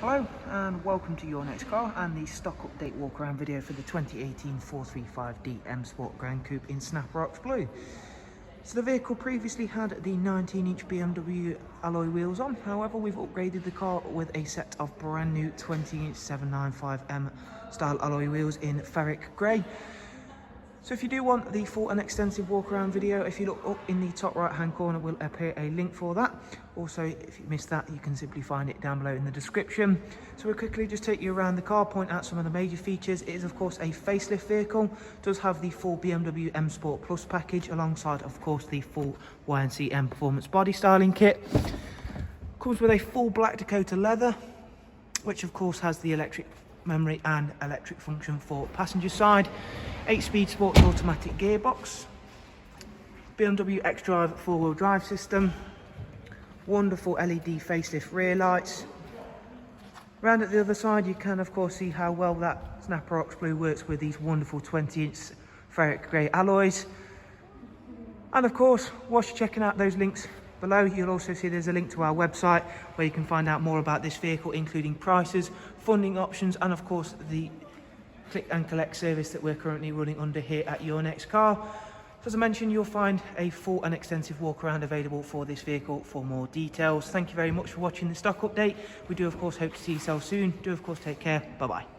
Hello and welcome to your next car and the stock update walk around video for the 2018 435D M Sport Gran Coupe in Snap Rocks Blue. So the vehicle previously had the 19-inch BMW alloy wheels on, however we've upgraded the car with a set of brand new 20-inch 795M style alloy wheels in ferric grey. So if you do want the full and extensive walk around video, if you look up in the top right hand corner will appear a link for that. Also, if you missed that, you can simply find it down below in the description. So we'll quickly just take you around the car, point out some of the major features. It is of course a facelift vehicle, it does have the full BMW M Sport Plus package alongside of course the full YNC Mperformance body styling kit. Comes with a full black Dakota leather, which of course has the electric memory and electric function for passenger side, 8-speed sports automatic gearbox, BMW xDrive 4-wheel drive system, wonderful LED facelift rear lights. Round at the other side you can of course see how well that Snap Rocks Blue works with these wonderful 20-inch ferric grey alloys. And of course, whilst you're checking out those links below, you'll also see there's a link to our website where you can find out more about this vehicle, including prices, funding options, and of course the click and collect service that we're currently running under here at Your Next Car. So as I mentioned, you'll find a full and extensive walk around available for this vehicle for more details. Thank you very much for watching the stock update. We do of course hope to see yourself soon. Do of course take care. Bye bye.